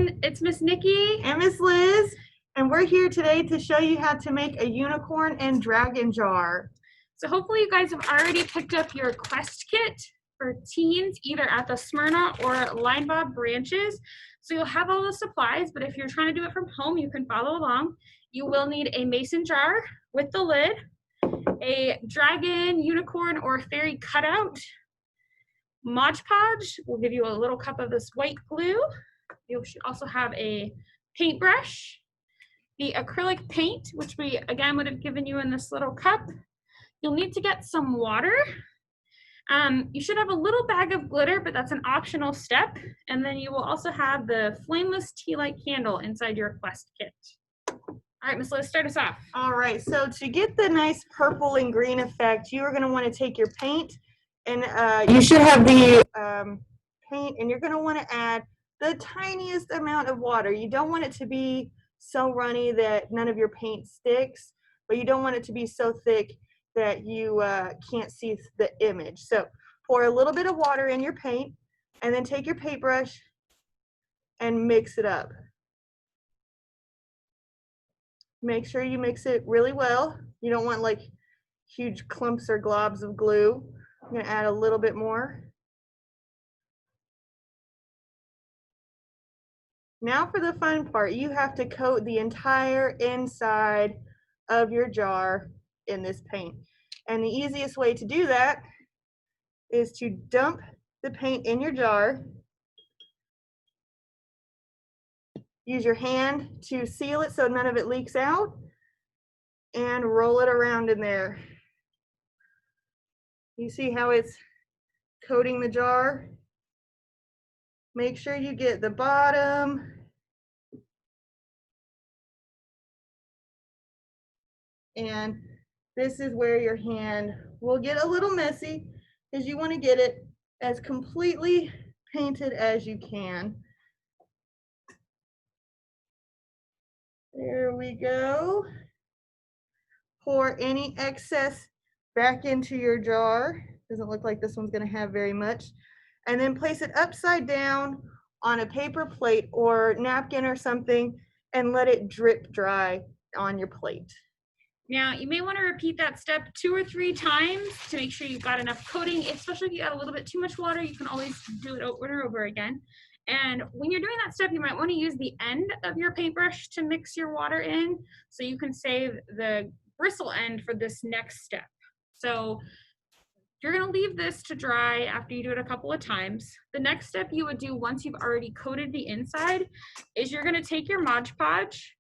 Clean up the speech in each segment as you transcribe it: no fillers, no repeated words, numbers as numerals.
everyone, it's Miss Nikki and Miss Liz, and we're here today to show you how to make a unicorn and dragon jar. So hopefully you guys have already picked up your quest kit for teens, either at the Smyrna or Line Bob branches. So you'll have all the supplies, but if you're trying to do it from home, you can follow along. You will need a mason jar with the lid, a dragon, unicorn, or fairy cutout, Mod Podge will give you a little cup of this white glue. You should also have a paintbrush, the acrylic paint, which we again would have given you in this little cup. You'll need to get some water. You should have a little bag of glitter, but that's an optional step. And then you will also have the flameless tea light candle inside your quest kit. All right, Miss Liz, start us off. All right, so to get the nice purple and green effect, you are going to want to take your paint, and you should have the paint, and you're going to want to add the tiniest amount of water. You don't want it to be so runny that none of your paint sticks, but you don't want it to be so thick that you can't see the image. So pour a little bit of water in your paint, and then take your paintbrush and mix it up. Make sure you mix it really well. You don't want like huge clumps or globs of glue. I'm going to add a little bit more. Now for the fun part, you have to coat the entire inside of your jar in this paint. And the easiest way to do that is to dump the paint in your jar. Use your hand to seal it so none of it leaks out, and roll it around in there. You see how it's coating the jar? Make sure you get the bottom. And this is where your hand will get a little messy, because you want to get it as completely painted as you can. There we go. Pour any excess back into your jar. Doesn't look like this one's going to have very much. And then place it upside down on a paper plate or napkin or something, and let it drip dry on your plate. Now, you may want to repeat that step 2 or 3 times to make sure you've got enough coating, especially if you add a little bit too much water. You can always do it over and over again. And when you're doing that step, you might want to use the end of your paintbrush to mix your water in, so you can save the bristle end for this next step. So you're going to leave this to dry after you do it a couple of times. The next step you would do once you've already coated the inside is you're going to take your Mod Podge,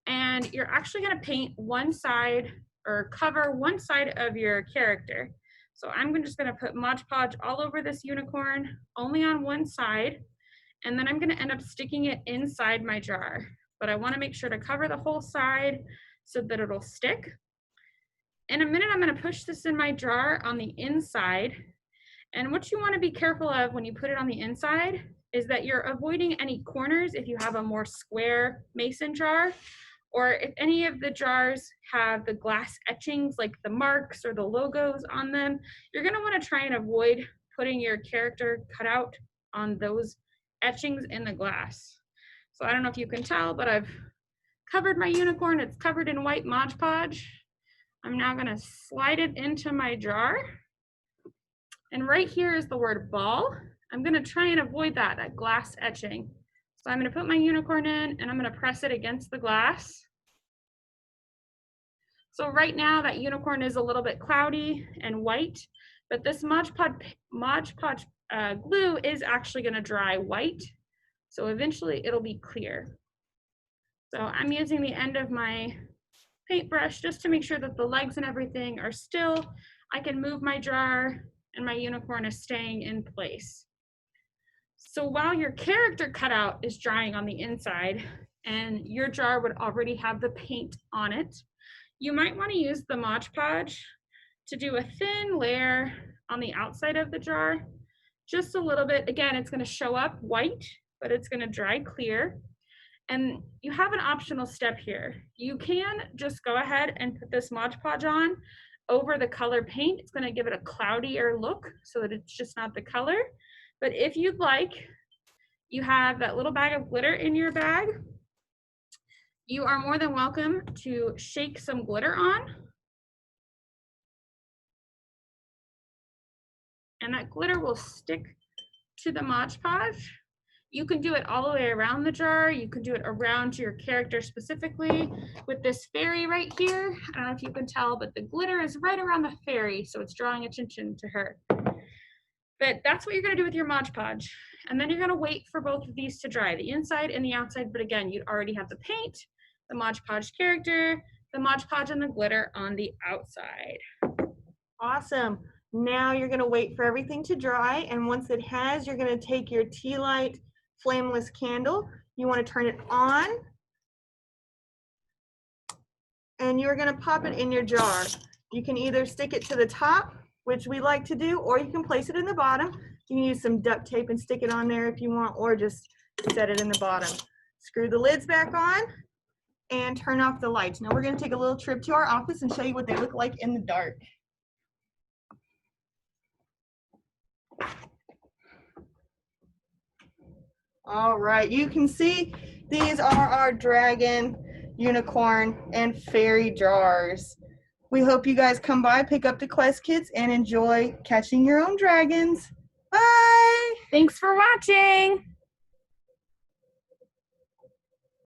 and you're actually going to paint one side, or cover one side of your character. So I'm just going to put Mod Podge all over this unicorn, only on one side, and then I'm going to end up sticking it inside my jar. But I want to make sure to cover the whole side so that it'll stick. In a minute, I'm going to push this in my jar on the inside. And what you want to be careful of when you put it on the inside is that you're avoiding any corners if you have a more square mason jar, or if any of the jars have the glass etchings like the marks or the logos on them. You're going to want to try and avoid putting your character cutout on those etchings in the glass. So I don't know if you can tell, but I've covered my unicorn. It's covered in white Mod Podge. I'm now going to slide it into my jar. And right here is the word ball. I'm going to try and avoid that glass etching. So I'm going to put my unicorn in, and I'm going to press it against the glass. So right now that unicorn is a little bit cloudy and white, but this Mod Podge glue is actually going to dry white. So eventually it'll be clear. So I'm using the end of my paintbrush just to make sure that the legs and everything are still. I can move my jar, and my unicorn is staying in place. So while your character cutout is drying on the inside and your jar would already have the paint on it, you might want to use the Mod Podge to do a thin layer on the outside of the jar, just a little bit. Again, it's going to show up white, but it's going to dry clear. And you have an optional step here. You can just go ahead and put this Mod Podge on over the color paint. It's going to give it a cloudier look so that it's just not the color. But if you'd like, you have that little bag of glitter in your bag. You are more than welcome to shake some glitter on. And that glitter will stick to the Mod Podge. You can do it all the way around the jar. You can do it around your character specifically. With this fairy right here, I don't know if you can tell, but the glitter is right around the fairy, so it's drawing attention to her. But that's what you're gonna do with your Mod Podge. And then you're gonna wait for both of these to dry, the inside and the outside, but again, you'd already have the paint, the Mod Podge character, the Mod Podge and the glitter on the outside. Awesome. Now you're gonna wait for everything to dry, and once it has, you're gonna take your tea light flameless candle. You wanna turn it on, and you're gonna pop it in your jar. You can either stick it to the top, which we like to do, or you can place it in the bottom. You can use some duct tape and stick it on there if you want, or just set it in the bottom. Screw the lids back on and turn off the lights. Now we're gonna take a little trip to our office and show you what they look like in the dark. All right, you can see these are our dragon, unicorn, and fairy jars. We hope you guys come by, pick up the Quest Kits, and enjoy catching your own dragons. Bye! Thanks for watching.